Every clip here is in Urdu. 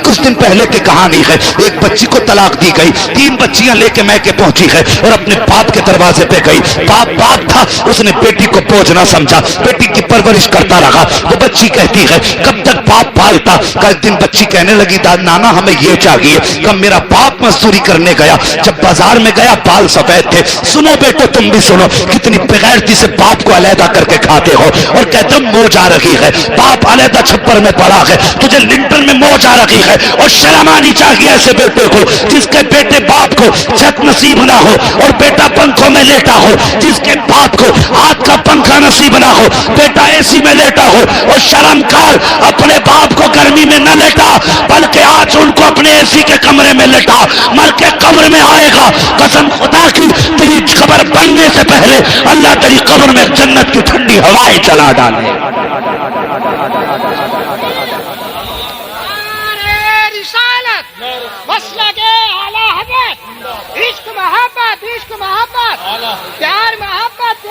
کچھ دن پہلے کی کہانی ہے، ایک بچی کو طلاق دی گئی، 3 بچیاں لے کے میکے پہنچی ہے اور اپنے باپ کے دروازے پہ گئی۔ باپ تھا، اس نے بیٹی کو بوجھ نہ سمجھا، بیٹی کی پرورش کرتا رہا۔ وہ بچی کہتی ہے کب تک باپ پالتا؟ ایک دن بچی کہنے لگی نانا ہمیں یہ چاہیے۔ کب میرا باپ مزدوری کرنے گیا، جب بازار میں گیا بال سفید تھے۔ سنو بیٹو تم بھی سنو، کتنی بغیرتی سے باپ کو علیحدہ کر کے کھاتے ہو، اور کہتے موج آ رہی ہے، باپ علیحدہ چھپر میں پڑا ہے، تجھے لنٹر میں موج آ رہی ہے، اور شرم آنی چاہیے ایسے بیٹے کو جس کے بیٹے باپ کو چھت نصیب نہ ہو اور بیٹا پنکھوں میں لیٹا ہو، جس کے باپ کو ہاتھ کا پنکھا نصیب نہ ہو، بیٹا اے سی میں لیٹا ہو، اور شرم کار اپنے باپ کو گرمی میں نہ لیٹا بلکہ آج ان کو اپنے اے سی کے کمرے میں لیٹا، مر کے قبر میں آئے گا قسم خدا کی تیری قبر بننے سے پہلے اللہ تیری قبر میں جنت کی ٹھنڈی ہوائیں چلا ڈالے۔ پیار محبت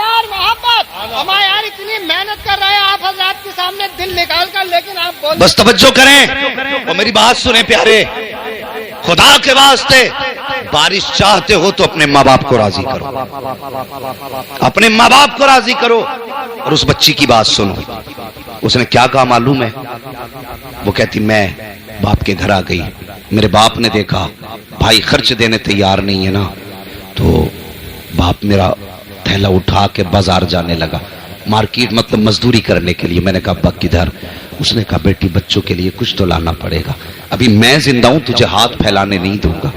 ہمارے یار اتنی محنت کر رہے ہیں آپ حضرات کے سامنے دل نکال کر، لیکن آپ بول بس توجہ کریں اور میری بات سنیں پیارے، خدا کے واسطے بارش چاہتے ہو تو اپنے ماں باپ کو راضی کرو، اپنے ماں باپ کو راضی کرو۔ اور اس بچی کی بات سنو، اس نے کیا کہا معلوم ہے؟ وہ کہتی میں باپ کے گھر آ گئی، میرے باپ نے دیکھا بھائی خرچ دینے تیار نہیں ہے نا، تو باپ میرا تھیلا اٹھا کے بازار جانے لگا، مارکیٹ مطلب مزدوری کرنے کے لیے۔ میں نے کہا ابا کدھر؟ اس نے کہا بیٹی بچوں کے لیے کچھ تو لانا پڑے گا، ابھی میں زندہ ہوں تجھے ہاتھ پھیلانے نہیں دوں گا۔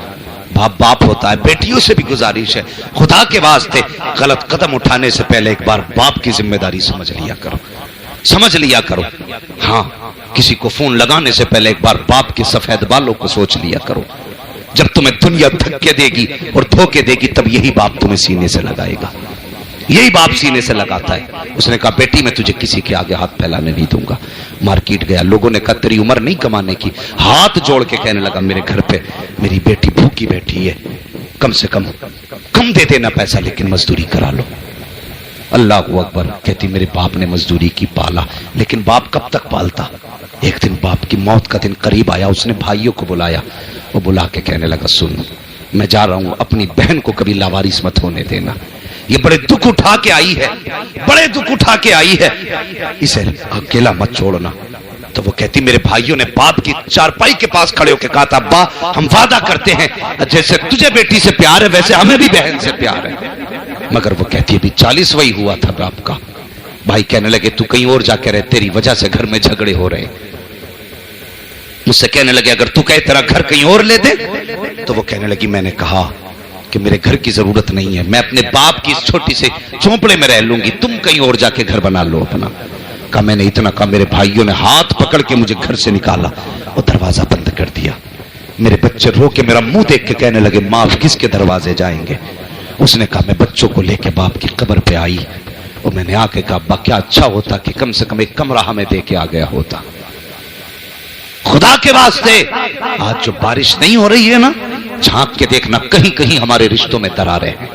باپ ہوتا ہے، بیٹیوں سے بھی گزارش ہے خدا کے واسطے غلط قدم اٹھانے سے پہلے ایک بار باپ کی ذمہ داری سمجھ لیا کرو۔ ہاں، کسی کو فون لگانے سے پہلے ایک بار باپ کے سفید بالوں کو سوچ لیا کرو۔ جب تمہیں دنیا دھکے دے گی اور دھوکے دے گی تب یہی باپ تمہیں سینے سے لگائے گا، یہی باپ سینے سے لگاتا ہے۔ اس نے کہا بیٹی میں تجھے کسی کے آگے ہاتھ پھیلانے نہیں دوں گا۔ مارکیٹ گیا، لوگوں نے کہا تیری عمر نہیں کمانے کی، ہاتھ جوڑ کے کہنے لگا میرے گھر پہ میری بیٹی بھوکی بیٹھی ہے، کم سے کم دے دینا پیسہ لیکن مزدوری کرا لو۔ اللہ اکبر، کہتی میرے باپ نے مزدوری کی پالا، لیکن باپ کب تک پالتا؟ ایک دن باپ کی موت کا دن قریب آیا، اس نے بھائیوں کو بلایا، وہ بلا کے کہنے لگا سن میں جا رہا ہوں، اپنی بہن کو کبھی لاوارث مت ہونے دینا، یہ بڑے دکھ اٹھا کے آئی ہے، اسے اکیلا مت چھوڑنا۔ تو وہ کہتی میرے بھائیوں نے باپ کی چارپائی کے پاس کھڑے ہو کے کہا تھا ابا ہم وعدہ کرتے ہیں جیسے تجھے بیٹی سے پیار ہے ویسے ہمیں بھی بہن سے پیار ہے، مگر وہ کہتی ابھی 40واں ہوا تھا باپ کا۔ بھائی کہنے لگے تو کہیں اور جا کے رہے، تیری وجہ سے گھر میں جھگڑے ہو رہے۔ مجھ سے کہنے لگے اگر تو کہے تیرا گھر کہیں اور لے دے، تو وہ کہنے لگی میں نے کہا کہ میرے گھر کی ضرورت نہیں ہے، میں اپنے باپ کی اس چھوٹی سے چونپڑے میں رہ لوں گی، تم کہیں اور جا کے گھر بنا لو اپنا۔ کہا میں نے اتنا کہا، میرے بھائیوں نے ہاتھ پکڑ کے مجھے گھر سے نکالا اور دروازہ بند کر دیا۔ میرے بچے رو کے میرا منہ دیکھ کے کہنے لگے ماں کس کے دروازے جائیں گے؟ اس نے کہا میں بچوں کو لے کے باپ کی قبر پہ آئی اور میں نے آ کے کہا ابا کیا اچھا ہوتا کہ کم سے کم ایک کمرہ ہمیں دے کے آ گیا ہوتا۔ خدا کے واسطے آج جو بارش نہیں ہو رہی ہے نا، جھانک کے دیکھنا کہیں کہیں ہمارے رشتوں میں دراریں ہیں۔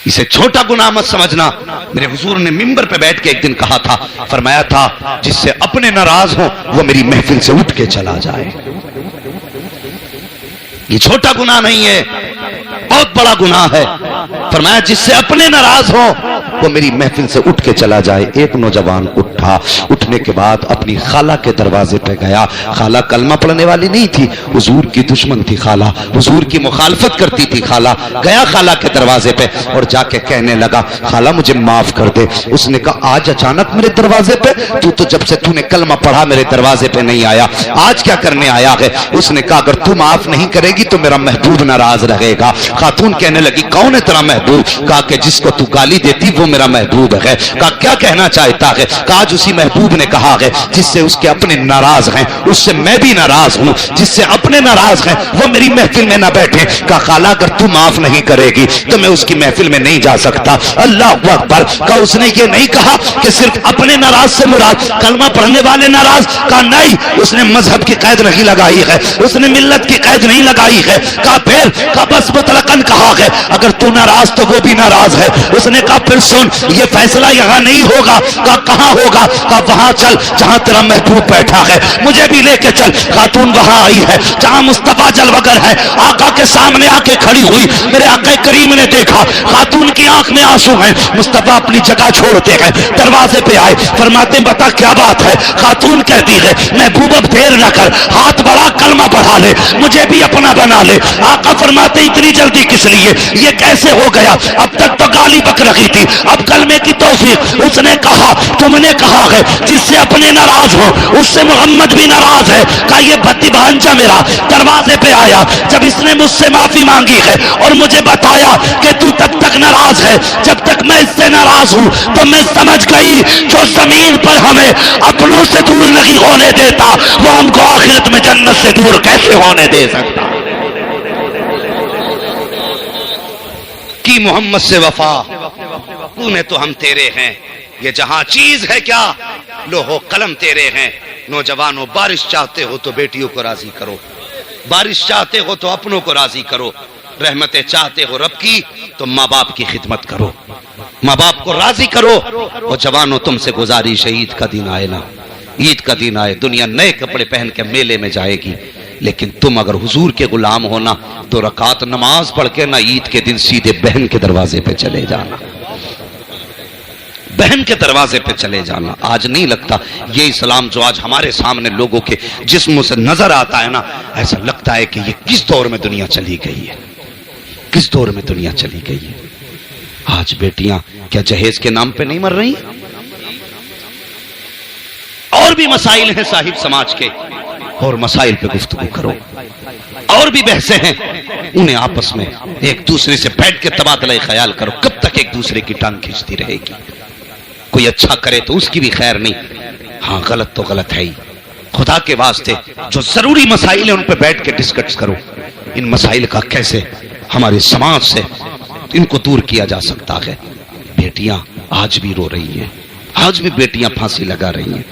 اسے چھوٹا گناہ مت سمجھنا۔ میرے حضور نے منبر پہ بیٹھ کے ایک دن کہا تھا، فرمایا تھا جس سے اپنے ناراض ہوں وہ میری محفل سے اٹھ کے چلا جائے۔ یہ چھوٹا گناہ نہیں ہے، بہت بڑا گناہ ہے۔ فرمایا جس سے اپنے ناراض ہوں وہ میری محفل سے اٹھ کے چلا جائے۔ ایک نوجوان اٹھا، اٹھنے کے بعد اپنی خالہ کے دروازے پہ گیا۔ خالہ کلمہ پڑھنے والی نہیں تھی، حضور کی دشمن تھی خالہ، حضور کی مخالفت کرتی تھی خالہ۔ گیا خالہ کے دروازے پہ اور جا کے کہنے لگا خالہ مجھے معاف کر دے۔ اس نے کہا آج اچانک میرے دروازے پہ؟ تو جب سے تو نے کلمہ پڑھا میرے دروازے پہ نہیں آیا، آج کیا کرنے آیا ہے؟ اس نے کہا اگر تو معاف نہیں کرے گی تو میرا محبوب ناراض رہے گا۔ خاتون کہنے لگی کون ہے تیرا محبوب؟ کہا کہ جس کو تو گالی دیتی وہ میرا محبوب ہے۔ کہا کیا کہنا چاہتا ہے؟ کہا آج اسی محبوب نے کہا ہے جس سے اس کے اپنے ناراض ہیں اس سے میں بھی ناراض ہوں، جس سے اپنے ناراض ہیں وہ میری محفل میں نہ بیٹھے۔ کہا خالہ اگر تو معاف نہیں کرے گی تو میں اس کی محفل میں نہیں جا سکتا۔ اللہ اکبر۔ کہا اس نے یہ نہیں کہا کہ صرف اپنے ناراض سے مراد کلمہ پڑھنے والے ناراض؟ کہا نہیں، اس نے مذہب کی قید نہیں لگائی ہے، اس نے ملت کی قید نہیں لگائی ہے۔ کہا پھر؟ کہا بس مطلقاً کہا ہے اگر تو ناراض تو وہ بھی ناراض ہے۔ اس نے کہا پھر سن سن یہ فیصلہ یہاں نہیں ہوگا. کہا کہاں ہوگا؟ کہا وہاں چل جہاں تیرا محبوب بیٹھا ہے, مجھے بھی لے کے چل. خاتون وہاں آئی ہے جہاں مصطفیٰ جلوگر ہے, آقا کے سامنے آ کے کھڑی ہوئی. میرے آقا کریم نے دیکھا خاتون کی آنکھ میں آنسو ہیں. مصطفیٰ اپنی جگہ چھوڑتے ہیں, دروازے پہ آئے, فرماتے بتا کیا بات ہے؟ خاتون کہتی ہے محبوب اب دیر نہ کر, ہاتھ بڑا کلمہ پڑھا لے, مجھے بھی اپنا بنا لے. آقا فرماتے اتنی جلدی کس لیے؟ یہ کیسے ہو گیا؟ اب تک تو گالی بک رہی تھی, اب کلمے کی توفیق. اس نے کہا تم نے کہا ہے جس سے اپنے ناراض ہو اس سے محمد بھی ناراض ہے. کہا یہ بھتی بھانجا میرا دروازے پہ آیا, جب اس نے مجھ سے معافی مانگی ہے اور مجھے بتایا کہ تو تب تک ناراض ہے جب تک میں اس سے ناراض ہوں, تو میں سمجھ گئی جو زمین پر ہمیں اپنوں سے دور نہیں ہونے دیتا وہ ہم کو آخرت میں جنت سے دور کیسے ہونے دے سکتا. کی محمد سے وفا, تو نے تو ہم تیرے ہیں. یہ جہاں چیز ہے کیا, لوہو قلم تیرے ہیں. نوجوانوں بارش چاہتے ہو تو بیٹیوں کو راضی کرو, بارش چاہتے ہو تو اپنوں کو راضی کرو, رحمتیں چاہتے ہو رب کی تو ماں باپ کی خدمت کرو, ماں باپ کو راضی کرو. اور جوانوں تم سے گزارش ہے عید کا دن آئے نا, عید کا دن آئے, دنیا نئے کپڑے پہن کے میلے میں جائے گی, لیکن تم اگر حضور کے غلام ہونا تو رکعت نماز پڑھ کے نہ عید کے دن سیدھے بہن کے دروازے پہ چلے جانا, بہن کے دروازے پہ چلے جانا. آج نہیں لگتا یہ اسلام جو آج ہمارے سامنے لوگوں کے جسموں سے نظر آتا ہے نا, ایسا لگتا ہے کہ یہ کس دور میں دنیا چلی گئی ہے, کس دور میں دنیا چلی گئی ہے. آج بیٹیاں کیا جہیز کے نام پہ نہیں مر رہی؟ اور بھی مسائل ہیں صاحب سماج کے, اور مسائل پہ گفتگو کرو, اور بھی بحثیں ہیں, انہیں آپس میں ایک دوسرے سے بیٹھ کے تبادلہ خیال کرو. کب تک ایک دوسرے کی ٹانگ کھینچتی رہے گی؟ کوئی اچھا کرے تو اس کی بھی خیر نہیں, ہاں غلط تو غلط ہے ہی. خدا کے واسطے جو ضروری مسائل ہیں ان پہ بیٹھ کے ڈسکس کرو. ان مسائل کا کیسے ہمارے سماج سے ان کو دور کیا جا سکتا ہے. بیٹیاں آج بھی رو رہی ہیں, آج بھی بیٹیاں پھانسی لگا رہی ہیں,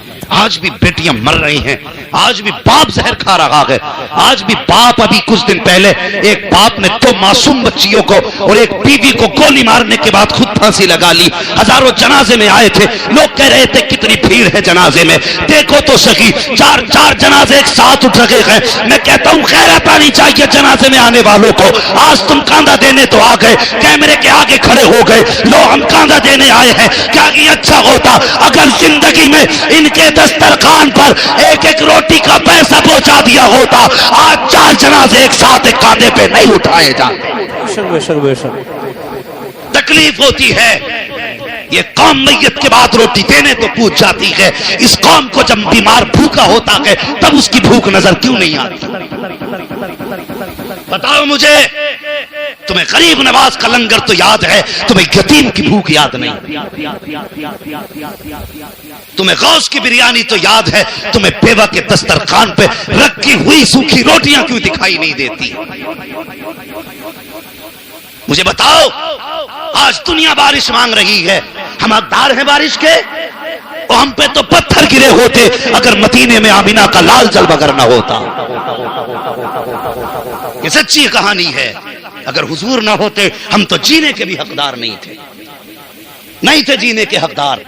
آج بھی بیٹیاں مر رہی ہیں, آج بھی باپ زہر کھا رہا ہے, آج بھی باپ. ابھی کچھ دن پہلے ایک باپ نے 2 معصوم بچیوں کو اور ایک بیوی کو گولی مارنے کے بعد خود پھانسی لگا لی. ہزاروں جنازے میں آئے تھے, لوگ کہہ رہے تھے کتنی بھیڑ ہے جنازے میں, دیکھو تو سہی 4 جنازے ایک ساتھ اٹھ رہے ہیں. میں کہتا ہوں غیرت آنی چاہیے جنازے میں آنے والوں کو. آج تم کاندھا دینے تو آ گئے, کیمرے کے آگے کھڑے ہو گئے, لو ہم کاندھا دینے آئے ہیں. کیا یہ اچھا ہوتا اگر زندگی میں ان کے دسترخوان پر ایک ایک روٹی کا پیسہ پہنچا دیا ہوتا؟ آج 4 جنازے ایک ساتھ ایک کاندھے پہ نہیں اٹھائے جاتے. تکلیف ہوتی ہے. یہ قوم میت کے بعد روٹی دینے تو پوچھ جاتی ہے, اس قوم کو جب بیمار بھوکا ہوتا ہے تب اس کی بھوک نظر کیوں نہیں آتی؟ بتاؤ مجھے, تمہیں غریب نواز کا لنگر تو یاد ہے, تمہیں یتیم کی بھوک یاد نہیں. تمہیں غوث کی بریانی تو یاد ہے, تمہیں بیوہ کے دسترخوان پہ رکھی ہوئی سوکھی روٹیاں کیوں دکھائی نہیں دیتی؟ مجھے بتاؤ, آج دنیا بارش مانگ رہی ہے, ہم حقدار ہیں بارش کے؟ اور ہم پہ تو پتھر گرے ہوتے اگر مدینے میں آمینہ کا لال جلوگر نہ ہوتا. یہ سچی کہانی ہے. اگر حضور نہ ہوتے ہم تو جینے کے بھی حقدار نہیں تھے جینے کے حقدار.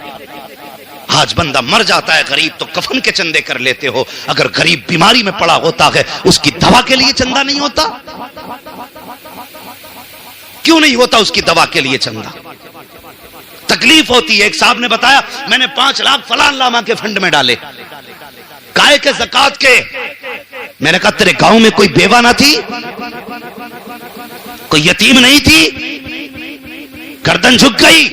آج بندہ مر جاتا ہے غریب تو کفن کے چندے کر لیتے ہو, اگر غریب بیماری میں پڑا ہوتا ہے اس کی دوا کے لیے چندہ نہیں ہوتا؟ کیوں نہیں ہوتا اس کی دوا کے لیے چندہ؟ تکلیف ہوتی ہے. ایک صاحب نے بتایا میں نے 5 لاکھ فلان لاما کے فنڈ میں ڈالے, کائے کے زکات کے. میں نے کہا تیرے گاؤں میں کوئی بیوہ نہ تھی, کوئی یتیم نہیں تھی؟ گردن جھک گئی.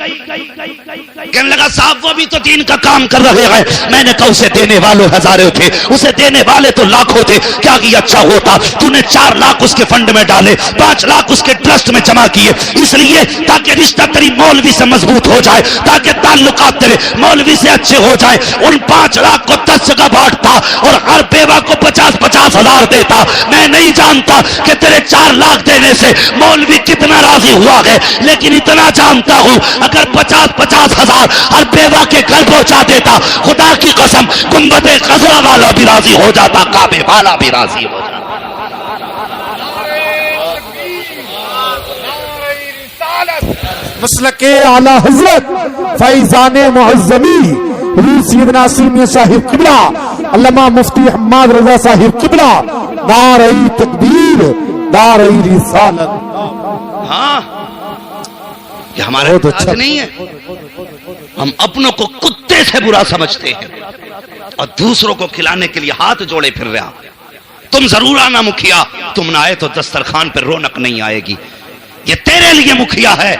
کہنے لگا صاحب وہ بھی تو دین کا کام کر رہے ہیں. میں نے کہا اسے دینے والے ہزاروں تھے, اسے دینے والے تو لاکھوں تھے. کیا یہ اچھا ہوتا تو نے 4 لاکھ اس کے فنڈ میں ڈالے, 5 لاکھ اس کے ٹرسٹ میں جمع کیے, اس لیے تاکہ رشتہ تیری مولوی سے مضبوط ہو جائے, تاکہ تعلقات تیرے مولوی سے اچھے ہو جائے. ان 5 لاکھ کو 10 جگہ بانٹتا اور ہر بیوہ کو 50-50 ہزار دیتا. میں نہیں جانتا کہ تیرے 4 لاکھ دینے سے مولوی کتنا راضی ہوا ہے, لیکن اتنا جانتا ہوں اگر 50-50 ہزار ہر بیوہ کے گھر پہنچا دیتا, خدا کی قسم گنبد خضرا والا بھی راضی ہو جاتا, کعبے والا بھی راضی ہو جاتا. مسلک اعلی حضرت فیضان معظمی حضور سیدنا سیمی صاحب قبلہ علامہ مفتی حماد رضا صاحب قبلہ نعرہ تکبیر نعرہ رسالت. ہاں یہ ہمارا اچھا نہیں ہے. ہم اپنوں کو کتے سے برا سمجھتے ہیں اور دوسروں کو کھلانے کے لیے ہاتھ جوڑے پھر رہا. تم ضرور آنا مکھیا, تم نہ آئے تو دسترخوان پر رونق نہیں آئے گی. یہ تیرے لیے مکھیا ہے,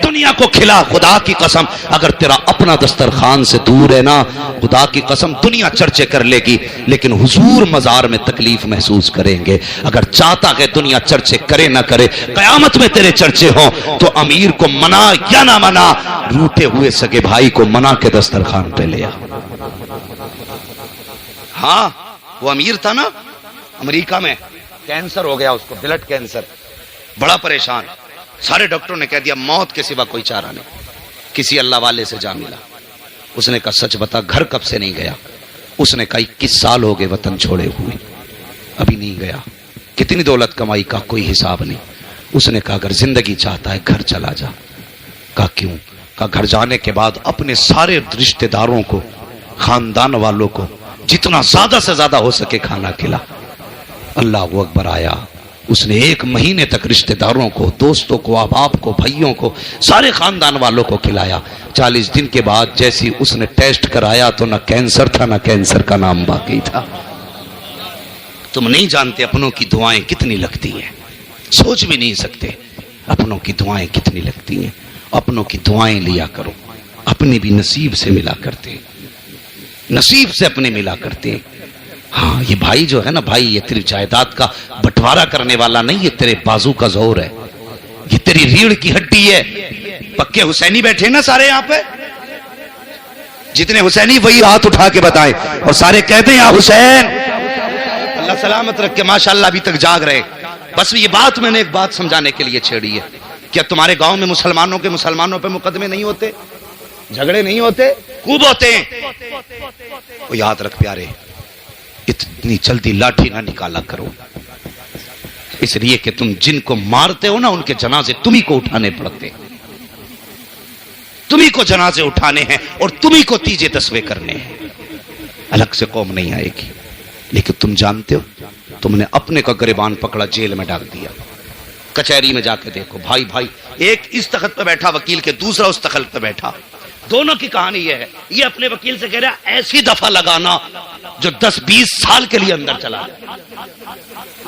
دنیا کو کھلا. خدا کی قسم اگر تیرا اپنا دسترخوان سے دور ہے نا, خدا کی قسم دنیا چرچے کر لے گی لیکن حضور مزار میں تکلیف محسوس کریں گے. اگر چاہتا ہے دنیا چرچے کرے نہ کرے, قیامت میں تیرے چرچے ہوں تو امیر کو منا یا نہ منا, روٹے ہوئے سگے بھائی کو منا کے دسترخوان پہ لیا. ہاں وہ امیر تھا نا, امریکہ میں کینسر ہو گیا اس کو, بلڈ کینسر, بڑا پریشان. سارے ڈاکٹروں نے کہہ دیا موت کے سوا کوئی چارہ نہیں. کسی اللہ والے سے جا ملا, اس نے کہا سچ بتا گھر کب سے نہیں گیا؟ اس نے کہا 21 سال ہو گئے وطن چھوڑے ہوئے, ابھی نہیں گیا. کتنی دولت کمائی کا کوئی حساب نہیں. اس نے کہا اگر زندگی چاہتا ہے گھر چلا جا. کہا کیوں؟ کہا گھر جانے کے بعد اپنے سارے رشتہ داروں کو, خاندان والوں کو جتنا زیادہ سے زیادہ ہو سکے کھانا کھلا. اللہ اکبر. آیا اس نے 1 مہینے تک رشتہ داروں کو, دوستوں کو, احباب کو, بھائیوں کو, سارے خاندان والوں کو کھلایا. 40 دن کے بعد جیسی اس نے ٹیسٹ کرایا تو نہ کینسر تھا نہ کینسر کا نام باقی تھا. تم نہیں جانتے اپنوں کی دعائیں کتنی لگتی ہیں, سوچ بھی نہیں سکتے اپنوں کی دعائیں کتنی لگتی ہیں. اپنوں کی دعائیں لیا کرو, اپنے بھی نصیب سے ملا کرتے, نصیب سے اپنے ملا کرتے. ہاں یہ بھائی جو ہے نا بھائی, یہ تیری جائیداد کا بٹوارا کرنے والا نہیں, یہ تیرے بازو کا زور ہے, یہ تیری ریڑھ کی ہڈی ہے. پکے حسینی بیٹھے نا سارے یہاں پہ, جتنے حسینی وہی ہاتھ اٹھا کے بتائیں اور سارے کہتے ہیں یا حسین. اللہ سلامت رکھ کے ماشاءاللہ ابھی تک جاگ رہے. بس یہ بات میں نے ایک بات سمجھانے کے لیے چھیڑی ہے. کیا تمہارے گاؤں میں مسلمانوں پہ مقدمے نہیں ہوتے, جھگڑے نہیں ہوتے؟ خوب ہوتے ہیں. وہ یاد رکھ پیارے, اتنی جلدی لاٹھی نہ نکالا کرو, اس لیے کہ تم جن کو مارتے ہو نا ان کے جنازے تمہیں کو اٹھانے پڑتے, تمہیں کو جنازے اٹھانے ہیں اور تمہیں کو تیجے تسوے کرنے ہیں. الگ سے قوم نہیں آئے گی. لیکن تم جانتے ہو تم نے اپنے کا گریبان پکڑا, جیل میں ڈال دیا. کچہری میں جا کے دیکھو بھائی بھائی, ایک اس تخت پہ بیٹھا وکیل کے, دوسرا اس تخت پہ بیٹھا. دونوں کی کہانی یہ ہے, یہ اپنے وکیل سے کہہ رہا ایسی دفعہ لگانا جو 10-20 سال کے لیے اندر چلا.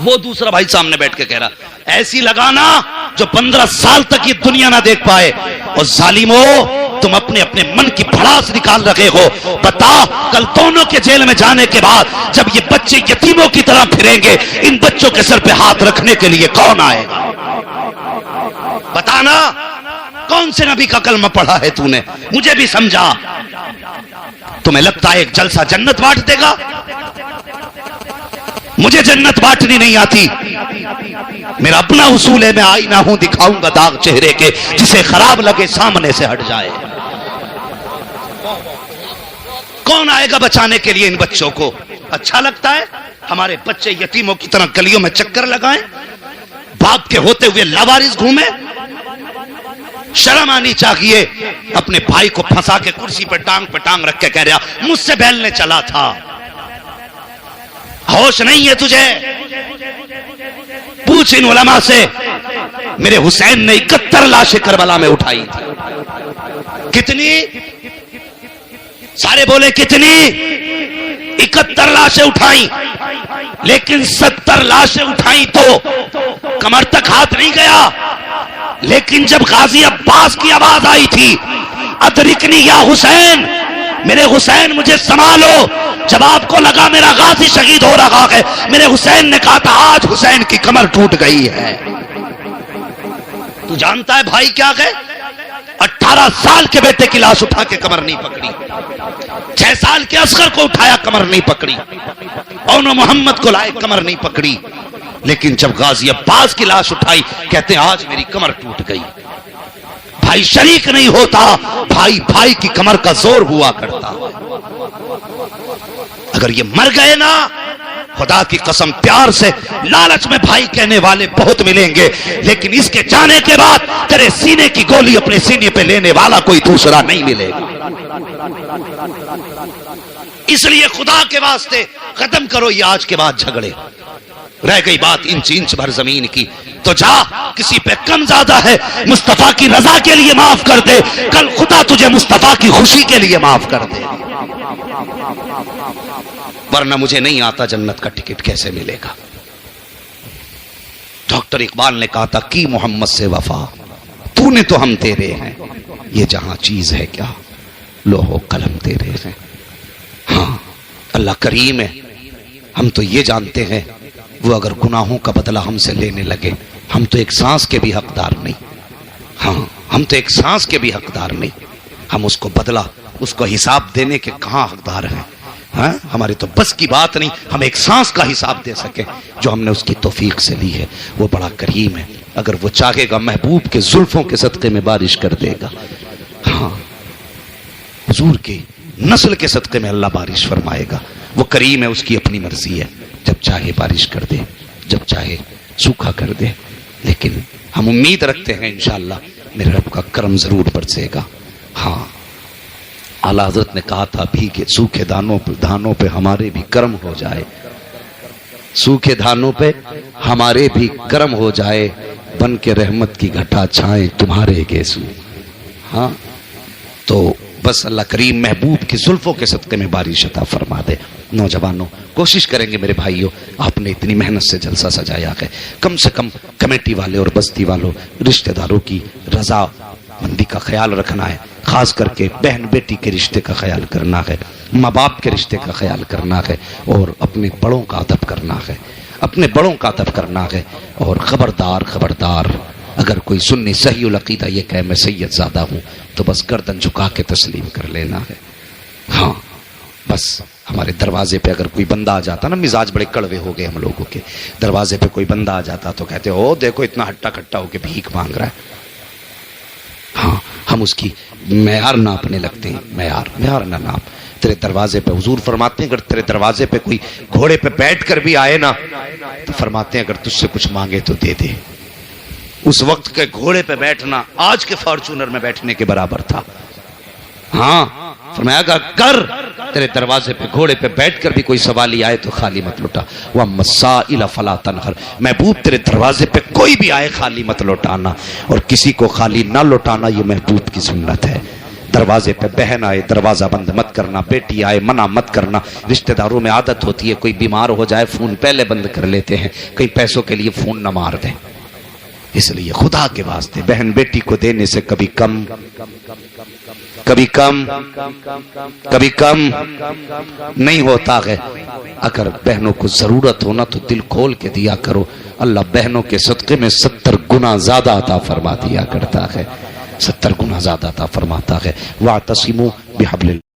وہ دوسرا بھائی سامنے بیٹھ کے کہہ رہا ایسی لگانا جو 15 سال تک یہ دنیا نہ دیکھ پائے. اور ظالمو تم اپنے اپنے من کی بھڑاس نکال رکھے ہو. بتا کل دونوں کے جیل میں جانے کے بعد جب یہ بچے یتیموں کی طرح پھریں گے, ان بچوں کے سر پہ ہاتھ رکھنے کے لیے کون آئے گا؟ بتانا کون سے نبی کا کلمہ پڑھا ہے تو نے, مجھے بھی سمجھا. تمہیں لگتا ہے ایک جلسہ جنت بانٹ دے گا؟ مجھے جنت بانٹنی نہیں آتی. میرا اپنا اصول ہے, میں آئینہ ہوں, دکھاؤں گا داغ چہرے کے, جسے خراب لگے سامنے سے ہٹ جائے. کون آئے گا بچانے کے لیے ان بچوں کو؟ اچھا لگتا ہے ہمارے بچے یتیموں کی طرح گلیوں میں چکر لگائیں, باپ کے ہوتے ہوئے لاوارث گھومیں؟ شرم آنی چاہیے. اپنے بھائی کو پھنسا کے کرسی پہ ٹانگ رکھ کے کہہ رہا مجھ سے بیلنے چلا تھا. ہوش نہیں ہے تجھے؟ پوچھ ان علماء سے. میرے حسین نے 71 لاشیں کربلا میں اٹھائی تھی. کتنی؟ سارے بولے کتنی؟ 71 لاشیں اٹھائیں, لیکن 70 لاشیں اٹھائیں تو کمر تک ہاتھ نہیں گیا. لیکن جب غازی عباس کی آواز آئی تھی ادرکنی یا حسین, میرے حسین مجھے سنبھالو, جب آپ کو لگا میرا غازی شہید ہو رہا ہے, میرے حسین نے کہا تھا آج حسین کی کمر ٹوٹ گئی ہے. تو جانتا ہے بھائی کیا کہ 18 سال کے بیٹے کی لاش اٹھا کے کمر نہیں پکڑی, 6 سال کے اصغر کو اٹھایا کمر نہیں پکڑی, اون محمد کو لائے کمر نہیں پکڑی. لیکن جب غازی عباس کی لاش اٹھائی کہتے ہیں آج میری کمر ٹوٹ گئی. بھائی شریک نہیں ہوتا, بھائی بھائی کی کمر کا زور ہوا کرتا. اگر یہ مر گئے نا خدا کی قسم پیار سے لالچ میں بھائی کہنے والے بہت ملیں گے، لیکن اس کے جانے کے بعد تیرے سینے کی گولی اپنے سینے پہ لینے والا کوئی دوسرا نہیں ملے گا۔ اس لیے خدا کے واسطے ختم کرو یہ آج کے بعد جھگڑے۔ رہ گئی بات انچ انچ بھر زمین کی، تو جا کسی پہ کم زیادہ ہے مصطفیٰ کی رضا کے لیے معاف کر دے، کل خدا تجھے مصطفیٰ کی خوشی کے لیے معاف کر دے، ورنہ مجھے نہیں آتا جنت کا ٹکٹ کیسے ملے گا۔ ڈاکٹر اقبال نے کہا تھا کی محمد سے وفا تو نے تو ہم تیرے ہیں، یہ جہاں چیز ہے کیا لوح و قلم تیرے ہیں۔ ہاں اللہ کریم ہے، ہم تو یہ جانتے ہیں وہ اگر گناہوں کا بدلہ ہم سے لینے لگے ہم تو ایک سانس کے بھی حقدار نہیں۔ ہاں ہم تو ایک سانس کے بھی حقدار نہیں، ہم اس کو بدلہ اس کو حساب دینے کے کہاں حقدار ہیں۔ ہاں ہمارے تو بس کی بات نہیں ہم ایک سانس کا حساب دے سکے جو ہم نے اس کی توفیق سے لی ہے۔ وہ بڑا کریم ہے، اگر وہ چاہے گا محبوب کے زلفوں کے صدقے میں بارش کر دے گا۔ ہاں حضور کی نسل کے صدقے میں اللہ بارش فرمائے گا، وہ کریم ہے، اس کی اپنی مرضی ہے، جب چاہے بارش کر دے، جب چاہے سوکھا کر دے، لیکن ہم امید رکھتے ہیں انشاءاللہ میرے رب کا کرم ضرور برسے گا۔ ہاں اعلیٰ حضرت نے کہا تھا بھیگے سوکھے دھانوں پہ ہمارے بھی کرم ہو جائے، سوکھے دھانوں پہ ہمارے بھی کرم ہو جائے، بن کے رحمت کی گھٹا چھائیں تمہارے گیسو۔ ہاں تو بس اللہ کریم محبوب کی زلفوں کے صدقے میں بارش عطا فرما دے۔ نوجوانوں کوشش کریں گے میرے بھائیوں، آپ نے اتنی محنت سے جلسہ سجایا ہے، کم سے کم کمیٹی والے اور بستی والوں رشتہ داروں کی رضا مندی کا خیال رکھنا ہے، خاص کر کے بہن بیٹی کے رشتے کا خیال کرنا ہے، ماں باپ کے رشتے کا خیال کرنا ہے، اور اپنے بڑوں کا ادب کرنا ہے، اپنے بڑوں کا ادب کرنا ہے۔ اور خبردار خبردار اگر کوئی سنی صحیح العقیدہ یہ کہے میں سید زادہ ہوں تو بس گردن جھکا کے تسلیم کر لینا ہے۔ ہاں بس ہمارے دروازے پہ اگر کوئی بندہ آ جاتا نا، مزاج بڑے کڑوے ہو گئے ہم لوگوں کے، دروازے پہ کوئی بندہ آ جاتا تو کہتے او دیکھو اتنا ہٹا کٹا ہو کے بھیک مانگ رہا ہے۔ ہاں ہم اس کی معیار ناپنے لگتے ہیں، معیار نہ ناپ۔ تیرے دروازے پہ حضور فرماتے ہیں اگر تیرے دروازے پہ کوئی گھوڑے پہ بیٹھ کر بھی آئے نا تو فرماتے ہیں اگر تجھ سے کچھ مانگے تو دے دے۔ اس وقت کے گھوڑے پہ بیٹھنا آج کے فارچونر میں بیٹھنے کے برابر تھا۔ ہاں فرمایا گا کر، تیرے دروازے پہ گھوڑے پہ بیٹھ کر بھی کوئی سوالی آئے تو خالی مت لوٹا۔ وَأَمَّا السَّائِلَ فَلَا تَنْهَرْ، محبوب تیرے دروازے پہ کوئی بھی آئے خالی مت لوٹانا، اور کسی کو خالی نہ لوٹانا یہ محبوب کی سنت ہے۔ دروازے پہ بہن آئے دروازہ بند مت کرنا، بیٹی آئے منع مت کرنا۔ رشتہ داروں میں عادت ہوتی ہے کوئی بیمار ہو جائے فون پہلے بند کر لیتے ہیں، کئی پیسوں کے لیے فون نہ مار دیں۔ اس لیے خدا کے واسطے بہن بیٹی کو دینے سے کبھی کم نہیں ہوتا ہے۔ اگر بہنوں کو ضرورت ہونا تو دل کھول کے دیا کرو، اللہ بہنوں کے صدقے میں 70 گنا زیادہ عطا فرما دیا کرتا ہے، 70 گنا زیادہ عطا فرماتا ہے۔ وَاعْتَصِمُوا بِحَبْلِ اللَّهِ